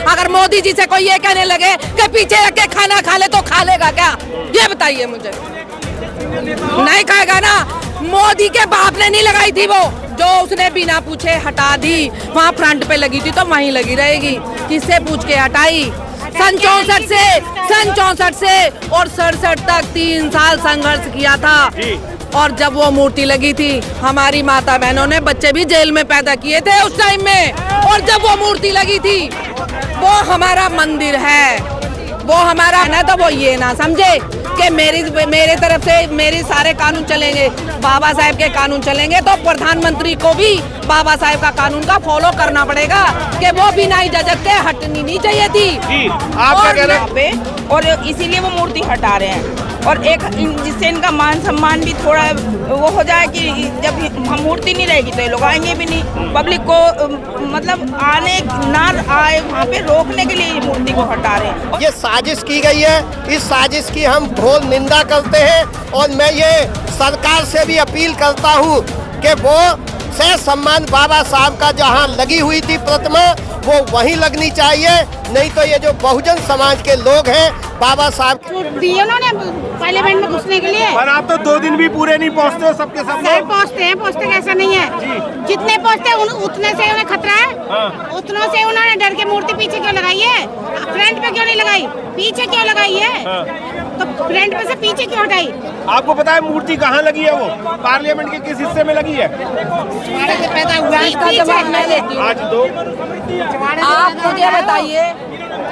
अगर मोदी जी से कोई ये कहने लगे कि पीछे रख के खाना खा ले तो खा लेगा क्या? ये बताइए मुझे। नहीं खाएगा ना। मोदी के बाप ने नहीं लगाई थी वो, जो उसने बिना पूछे हटा दी। वहाँ फ्रंट पे लगी थी तो वहीं लगी रहेगी। किससे पूछ के हटाई? सन 64 से और 67 तक 3 साल संघर्ष किया था। और जब वो मूर्ति लगी थी, हमारी माता बहनों ने बच्चे भी जेल में पैदा किए थे उस टाइम में। और जब वो मूर्ति लगी थी, वो हमारा मंदिर है, वो हमारा है ना। तो वो ये ना समझे कि मेरे तरफ से मेरे सारे कानून चलेंगे, बाबा साहेब के कानून चलेंगे, तो प्रधानमंत्री को भी बाबा साहेब का कानून का फॉलो करना पड़ेगा कि वो बिना इजाजत के हटनी नहीं चाहिए थी। आप क्या कह रहे हैं? और इसीलिए वो मूर्ति हटा रहे हैं। और एक जिससे इनका मान सम्मान भी थोड़ा वो हो जाए कि जब हम मूर्ति नहीं रहेगी तो ये लोग आएंगे भी नहीं। पब्लिक को मतलब आने ना आए वहाँ पे रोकने के लिए मूर्ति को हटा रहे हैं। ये साजिश की गई है, इस साजिश की हम घोर निंदा करते हैं। और मैं ये सरकार से भी अपील करता हूँ कि वो से सम्मान बाबा साहब का जहाँ लगी हुई थी प्रतिमा, वो वहीं लगनी चाहिए। नहीं तो ये जो बहुजन समाज के लोग हैं, बाबा साहब दिए उन्होंने पार्लियामेंट में घुसने के लिए। पर आप तो 2 दिन भी पूरे नहीं पहुंचते हो सबके सब लोग। पहुंचते कैसा नहीं है। जितने पहुंचते उतने से उन्हें खतरा है। उतनों से उन्होंने डर के मूर्ति पीछे क्यों लगाई है? फ्रंट पे क्यों नहीं लगाई? पीछे क्यों लगाई है? तो फ्रंट पे से पीछे क्यों हटाई? आपको पता है मूर्ति कहाँ लगी है? वो पार्लियामेंट के किस हिस्से में लगी है? पैदा हुआ इसका जवाब मैं देती हूँ। आज दो आप मुझे बताइए,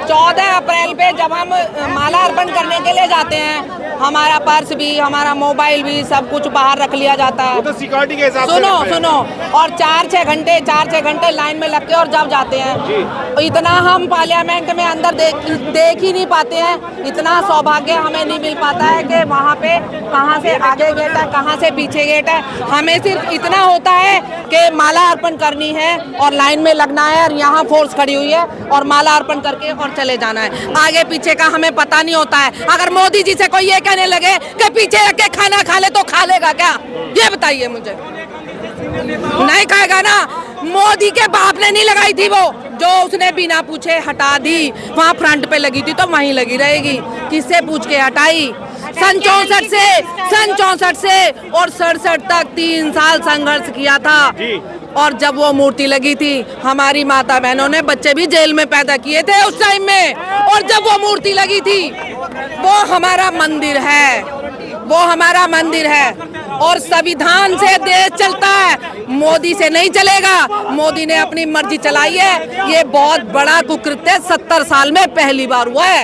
14 अप्रैल पे जब हम माला अर्पण करने के लिए जाते हैं, हमारा पर्स भी, हमारा मोबाइल भी, सब कुछ बाहर रख लिया जाता है। वो तो सिक्योरिटी के हिसाब से सुनो और 4-6 घंटे लाइन में लग के और जब जाते हैं, इतना हम पार्लियामेंट में अंदर देख ही नहीं पाते हैं। इतना सौभाग्य हमें नहीं मिल पाता है कि वहाँ पे कहाँ से आगे गेट है, कहाँ से पीछे गेट है। हमें सिर्फ इतना होता है कि माला अर्पण करनी है और लाइन में लगना है, और यहाँ फोर्स खड़ी हुई है और माला अर्पण करके और चले जाना है। आगे पीछे का हमें पता नहीं होता है। अगर मोदी जी से कोई ये कहने लगे कि पीछे रख के खाना खा ले तो खा लेगा क्या? ये बताइए मुझे। नहीं खाएगा ना। मोदी के बाप ने नहीं लगाई थी वो, जो उसने बिना पूछे हटा दी। वहाँ फ्रंट पे लगी थी तो वहीं लगी रहेगी। किससे पूछ के हटाई? सन 64 से और 67 तक 3 साल संघर्ष किया था। और जब वो मूर्ति लगी थी, हमारी माता बहनों ने बच्चे भी जेल में पैदा किए थे उस टाइम में। और जब वो मूर्ति लगी थी, वो हमारा मंदिर है, वो हमारा मंदिर है। और संविधान से देश चलता है, मोदी से नहीं चलेगा। मोदी ने अपनी मर्जी चलाई है। ये बहुत बड़ा कुकृत्य 70 साल में पहली बार हुआ है।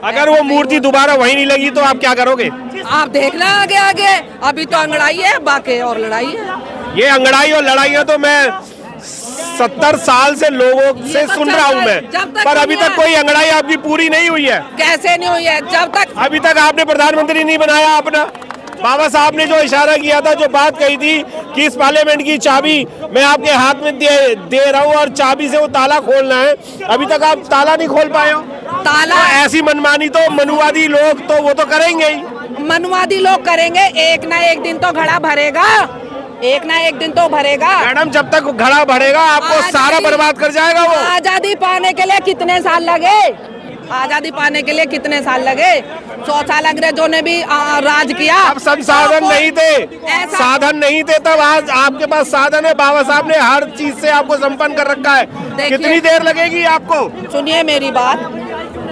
अगर वो मूर्ति दोबारा वहीं नहीं लगी तो आप क्या करोगे? आप देखना आगे। अभी तो अंगड़ाई है, बाकी और लड़ाई है। ये अंगड़ाई और लड़ाइयाँ तो मैं 70 साल से लोगों से सुन रहा हूँ मैं, पर अभी तक कोई अंगड़ाई आपकी पूरी नहीं हुई है। कैसे नहीं हुई है? जब तक अभी तक आपने प्रधानमंत्री नहीं बनाया अपना। बाबा साहब ने जो इशारा किया था, जो बात कही थी कि इस पार्लियामेंट की चाबी मैं आपके हाथ में दे रहा हूँ और चाबी से वो ताला खोलना है, अभी तक आप ताला नहीं खोल पाए हो। ताला ऐसी मनमानी तो मनुवादी लोग तो वो तो करेंगे ही। मनुवादी लोग करेंगे। एक ना एक दिन तो घड़ा भरेगा, एक ना एक दिन तो भरेगा। मैडम, जब तक घड़ा भरेगा आपको सारा बर्बाद कर जाएगा वो। आजादी पाने के लिए कितने साल लगे? आजादी पाने के लिए कितने साल लगे? 100 साल अंग्रेजों ने भी राज किया। अब संसाधन नहीं थे, साधन नहीं थे, तब आज आपके पास साधन है। बाबा साहब ने हर चीज से आपको संपन्न कर रखा है। कितनी देर लगेगी आपको? सुनिए मेरी बात,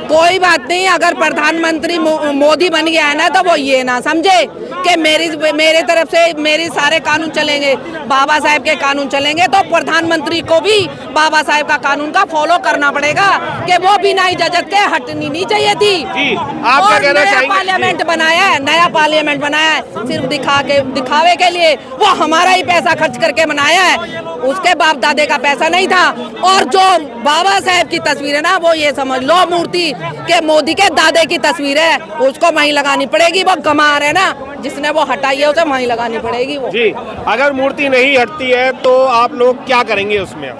कोई बात नहीं। अगर प्रधानमंत्री मोदी बन गया है ना, तो वो ये ना समझे कि मेरे तरफ से मेरे सारे कानून चलेंगे, बाबा साहेब के कानून चलेंगे, तो प्रधानमंत्री को भी बाबा साहेब का कानून का फॉलो करना पड़ेगा कि वो बिना इजाजत के हटनी नहीं चाहिए थी। आप क्या कहना चाहेंगे? पार्लियामेंट बनाया है, नया पार्लियामेंट बनाया है, सिर्फ दिखावे के लिए। वो हमारा ही पैसा खर्च करके बनाया है, उसके बाप दादे का पैसा नहीं था। और जो बाबा साहेब की तस्वीर है ना, वो ये समझ लो मूर्ति के मोदी के दादे की तस्वीर है, उसको वहीं लगानी पड़ेगी। वो गमार है ना, जिसने वो हटाई है उसे वहीं लगानी पड़ेगी वो। जी, अगर मूर्ति नहीं हटती है तो आप लोग क्या करेंगे उसमें?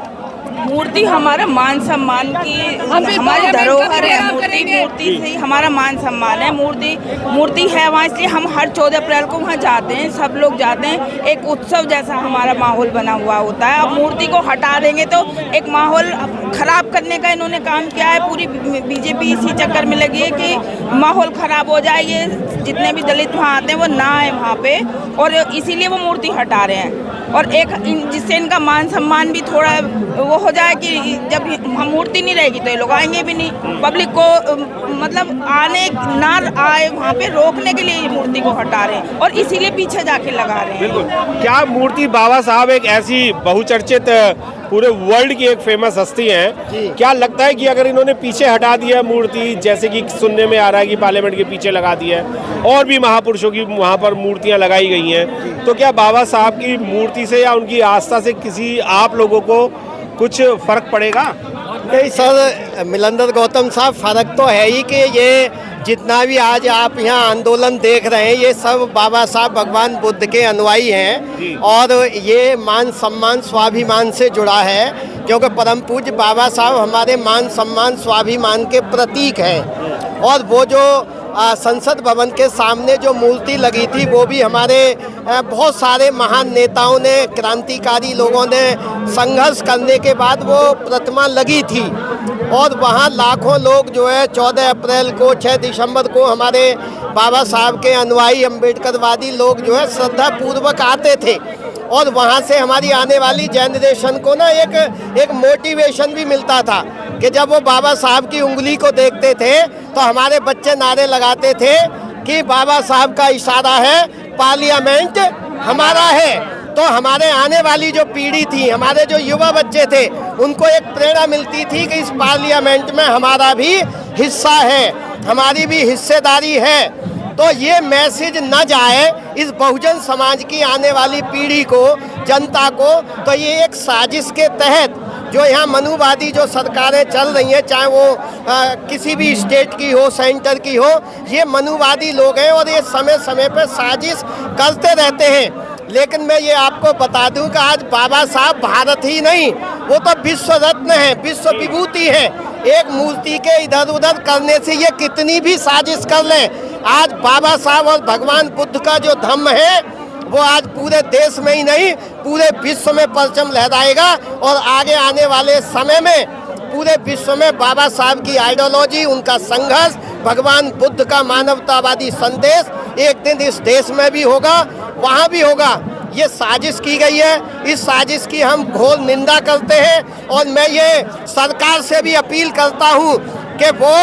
मूर्ति हमारा मान सम्मान की हम भी हमारी पार्लियामेंट धरोहर का है। घेराव मूर्ति करेंगे। मूर्ति से ही हमारा मान सम्मान है। मूर्ति है वहाँ, इसलिए हम हर 14 अप्रैल को वहाँ जाते हैं, सब लोग जाते हैं। एक उत्सव जैसा हमारा माहौल बना हुआ होता है। अब मूर्ति को हटा देंगे तो एक माहौल खराब करने का इन्होंने काम किया है। पूरी बीजेपी इसी चक्कर में लगी है कि माहौल खराब हो जाए, ये जितने भी दलित वहाँ आते हैं वो ना आए वहाँ पे, और इसीलिए वो मूर्ति हटा रहे हैं। और एक जिससे इनका मान सम्मान भी थोड़ा वो हो जाए कि जब हम मूर्ति नहीं रहेगी तो ये लोग आएंगे भी नहीं। पब्लिक को मतलब आने ना आए वहाँ पे रोकने के लिए ये मूर्ति को हटा रहे हैं और इसीलिए पीछे जाके लगा रहे हैं। बिल्कुल। क्या मूर्ति बाबा साहब एक ऐसी बहुचर्चित पूरे वर्ल्ड की एक फेमस हस्ती हैं, क्या लगता है कि अगर इन्होंने पीछे हटा दिया मूर्ति, जैसे कि सुनने में आ रहा है कि पार्लियामेंट के पीछे लगा दिया है और भी महापुरुषों की वहाँ पर मूर्तियाँ लगाई गई हैं, तो क्या बाबा साहब की मूर्ति से या उनकी आस्था से किसी आप लोगों को कुछ फर्क पड़ेगा? नहीं सर, मिलंदर गौतम साहब, फर्क तो है ही कि ये जितना भी आज आप यहाँ आंदोलन देख रहे हैं ये सब बाबा साहब भगवान बुद्ध के अनुयायी हैं और ये मान सम्मान स्वाभिमान से जुड़ा है, क्योंकि परम पूज्य बाबा साहब हमारे मान सम्मान स्वाभिमान के प्रतीक हैं। और वो जो संसद भवन के सामने जो मूर्ति लगी थी वो भी हमारे बहुत सारे महान नेताओं ने, क्रांतिकारी लोगों ने संघर्ष करने के बाद वो प्रतिमा लगी थी। और वहाँ लाखों लोग जो है 14 अप्रैल को, 6 दिसंबर को हमारे बाबा साहब के अनुयायी अम्बेडकरवादी लोग जो है श्रद्धा पूर्वक आते थे। और वहाँ से हमारी आने वाली जनरेशन को ना एक मोटिवेशन भी मिलता था कि जब वो बाबा साहब की उंगली को देखते थे तो हमारे बच्चे नारे लगाते थे कि बाबा साहब का इशारा है, पार्लियामेंट हमारा है। तो हमारे आने वाली जो पीढ़ी थी, हमारे जो युवा बच्चे थे, उनको एक प्रेरणा मिलती थी कि इस पार्लियामेंट में हमारा भी हिस्सा है, हमारी भी हिस्सेदारी है। तो ये मैसेज न जाए इस बहुजन समाज की आने वाली पीढ़ी को, जनता को, तो ये एक साजिश के तहत जो यहाँ मनुवादी जो सरकारें चल रही हैं, चाहे वो किसी भी स्टेट की हो, सेंटर की हो, ये मनुवादी लोग हैं और ये समय समय पर साजिश करते रहते हैं। लेकिन मैं ये आपको बता दूं कि आज बाबा साहब भारत ही नहीं, वो तो विश्व रत्न है, विश्व विभूति है। एक मूर्ति के इधर उधर करने से ये कितनी भी साजिश कर लें, आज बाबा साहब और भगवान बुद्ध का जो धम्म है वो आज पूरे देश में ही नहीं पूरे विश्व में परचम लहराएगा। और आगे आने वाले समय में पूरे विश्व में बाबा साहब की आइडियोलॉजी, उनका संघर्ष, भगवान बुद्ध का मानवतावादी संदेश एक दिन इस देश में भी होगा, वहाँ भी होगा। ये साजिश की गई है, इस साजिश की हम घोर निंदा करते हैं। और मैं ये सरकार से भी अपील करता हूँ कि वो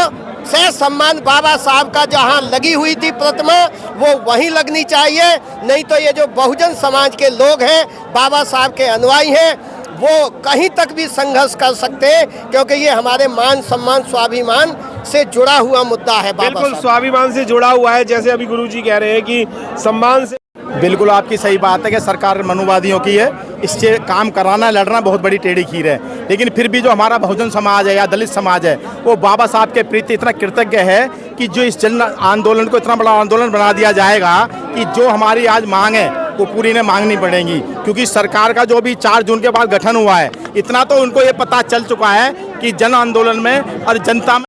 से सम्मान बाबा साहब का जहाँ लगी हुई थी प्रतिमा, वो वहीं लगनी चाहिए। नहीं तो ये जो बहुजन समाज के लोग हैं, बाबा साहब के अनुयायी हैं, वो कहीं तक भी संघर्ष कर सकते हैं, क्योंकि ये हमारे मान सम्मान स्वाभिमान से जुड़ा हुआ मुद्दा है। बिल्कुल स्वाभिमान से जुड़ा हुआ है, जैसे अभी गुरुजी कह रहे हैं कि सम्मान से। बिल्कुल आपकी सही बात है कि सरकार मनुवादियों की है, इससे काम कराना, लड़ना बहुत बड़ी टेढ़ी खीर है। लेकिन फिर भी जो हमारा बहुजन समाज है या दलित समाज है, वो बाबा साहब के प्रति इतना कृतज्ञ है कि जो इस जन आंदोलन को इतना बड़ा आंदोलन बना दिया जाएगा कि जो हमारी आज मांग है वो पूरी ने मांगनी पड़ेगी। क्योंकि सरकार का जो भी 4 जून के बाद गठन हुआ है, इतना तो उनको ये पता चल चुका है कि जन आंदोलन में और जनता में